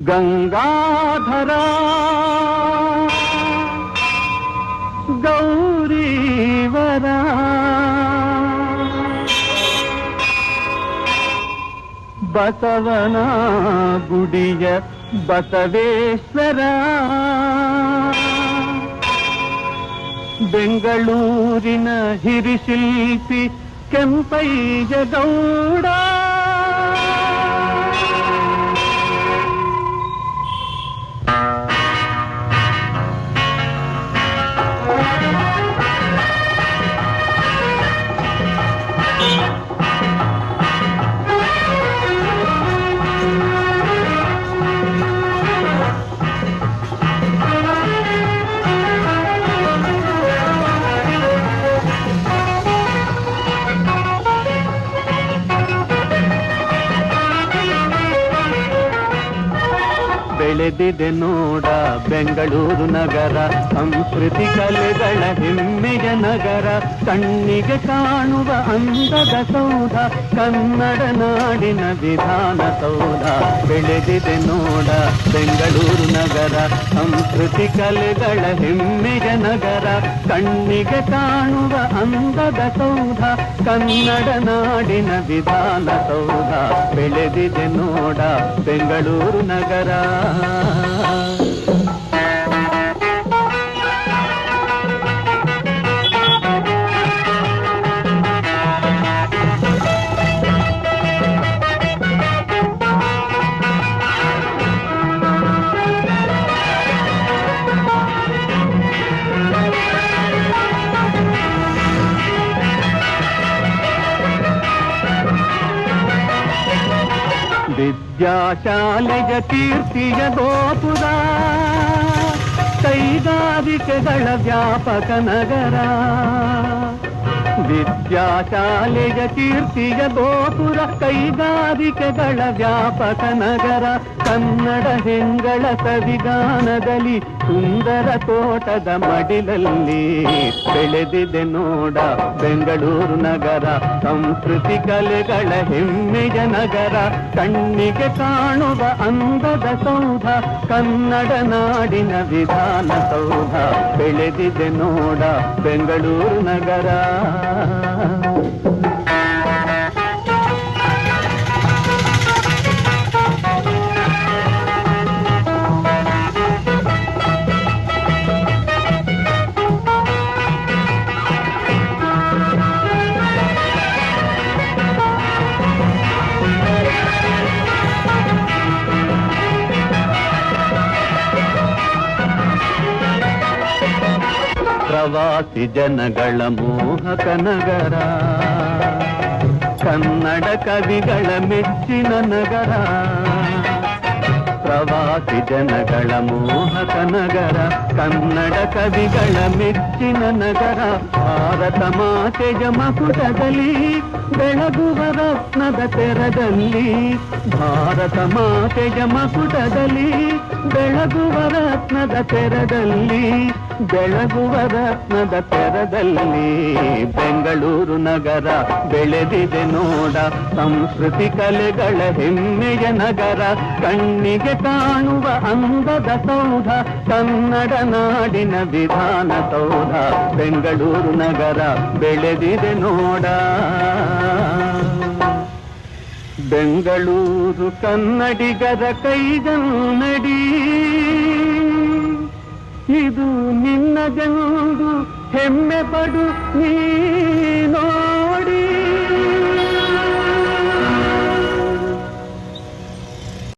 ಗಂಗಾಧರ ಗೌರೀವರ ಬಸವನ ಗುಡಿಯ ಬಸವೇಶ್ವರ ಬೆಂಗಳೂರಿನ ಹಿರಿಶಿಲ್ಪಿ ಕೆಂಪಯ್ಯ ಗೌಡ ಬೆಳೆದಿದೆ ನೋಡ ಬೆಂಗಳೂರು ನಗರ, ಸಂಸ್ಕೃತಿ ಕಲೆಗಳ ಹೆಮ್ಮೆಯ ನಗರ, ಕಣ್ಣಿಗೆ ಕಾಣುವ ಅಂದದ ಸೌಧ, ಕನ್ನಡ ನಾಡಿನ ವಿಧಾನಸೌಧ. ಬೆಳೆದಿದೆ ನೋಡ ಬೆಂಗಳೂರು ನಗರ, ಸಂಸ್ಕೃತಿ ಕಲೆಗಳ ಹೆಮ್ಮೆಯ ನಗರ, ಕಣ್ಣಿಗೆ ಕಾಣುವ ಅಂದದ ಸೌಧ, ಕನ್ನಡ ನಾಡಿನ ವಿಧಾನಸೌಧ. ಬೆಳೆದಿದೆ ನೋಡ ಬೆಂಗಳೂರು ನಗರ. ವಿದ್ಯಾಶಾಲೆಯ ಕೀರ್ತಿಯ ಗೋಪುರ, ಕೈಗಾರಿಕೆಗಳ ವ್ಯಾಪಕ ನಗರ. ವಿದ್ಯಾಶಾಲೆಯ ಕೀರ್ತಿಯ ಗೋಪುರ, ಕೈಗಾರಿಕೆಗಳ ವ್ಯಾಪಕ ನಗರ, ಕನ್ನಡ ಹೆಂಗಳ ಸವಿಗಾನದಲ್ಲಿ, ಸುಂದರ ತೋಟದ ಮಡಿಲಲ್ಲಿ. ಬೆಳೆದಿದೆ ನೋಡ ಬೆಂಗಳೂರು ನಗರ, ಸಂಸ್ಕೃತಿ ಕಲೆಗಳ ಹೆಮ್ಮೆಯ ನಗರ, ಕಣ್ಣಿಗೆ ಕಾಣುವ ಅಂದದ ಸೌಧ, ಕನ್ನಡ ನಾಡಿನ ವಿಧಾನಸೌಧ. ಬೆಳೆದಿದೆ ನೋಡ ಬೆಂಗಳೂರು ನಗರ. ಪ್ರವಾಸಿ ಜನಗಳ ಮೋಹಕ ನಗರ, ಕನ್ನಡ ಕವಿಗಳ ಮೆಚ್ಚಿನ ನಗರ. ಪ್ರವಾಸಿ ಜನಗಳ ಮೋಹಕ ನಗರ, ಕನ್ನಡ ಕವಿಗಳ ಮೆಚ್ಚಿನ ನಗರ. ಭಾರತ ಮಾತೆಯ ಮಕುಟದಲ್ಲಿ, ಬೆಳಗುವ ರತ್ನದ ತೆರದಲ್ಲಿ. ಭಾರತ ಮಾತೆಯ ಮಕುಟದಲ್ಲಿ, ಬೆಳಗುವ ರತ್ನದ ತೆರದಲ್ಲಿ. ಬೆಳಗುವ ರತ್ನದ ತೆರದಲ್ಲಿ ಬೆಂಗಳೂರು ನಗರ. ಬೆಳೆದಿದೆ ನೋಡ ಸಂಸ್ಕೃತಿ ಕಲೆಗಳ ಹೆಮ್ಮೆಯ ನಗರ, ಕಣ್ಣಿಗೆ ಕಾಣುವ ಅಂದದ ಸೌಧ, ಕನ್ನಡ ನಾಡಿನ ವಿಧಾನಸೌಧ. ಬೆಂಗಳೂರು ನಗರ ಬೆಳೆದಿದೆ ನೋಡ. ಬೆಂಗಳೂರು ಕನ್ನಡಿಗರ ಕೈಗನ್ನಡಿ, ಇದು ನಿನ್ನದೆಂದು ಹೆಮ್ಮೆ ಪಡು ನೀ.